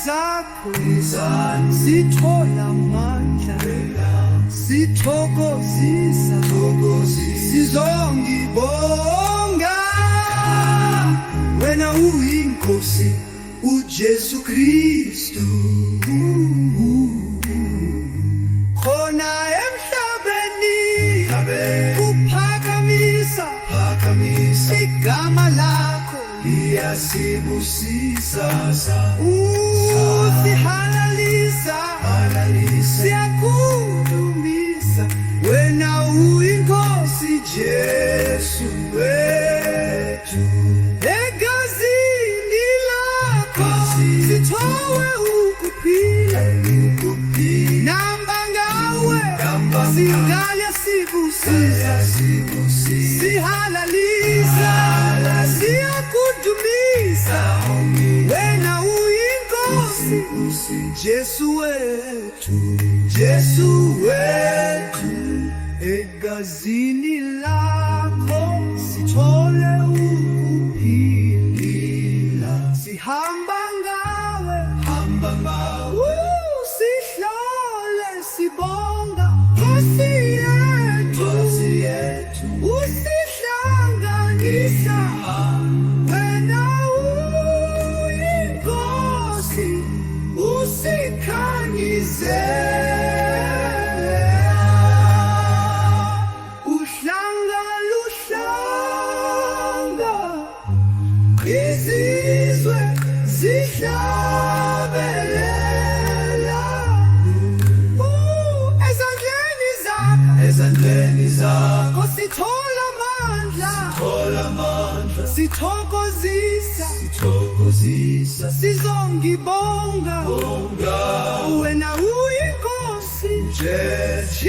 zakho sithola amandla, sithokozisa, sizongibonga. Wena uyinkosi uJesu Kristu, khona emhlabeni uphakamisa igama lakho liyasibusisa, usihalalisa, siyakhulumisa. Wena uyinkosi Jesu wethu, egazini lakho sithowe ukuphila, namba ngawe singalya sibusisa, sihalalisa, siyakudumisa. Wena uyinkosi Jesu wethu, Jesu wethu, egazini lakho sithole ukuphila, sihamba ngawe, sihlole sibonga. Nkosi yethu, usihlanganisa. Wena uyinkosi, usikhanyise, uhlanga izizwe zihlabelela. Ezandleni zakho sithola amandla, sithokozisa, sizongibonga. Wena uyinkosi Jesu.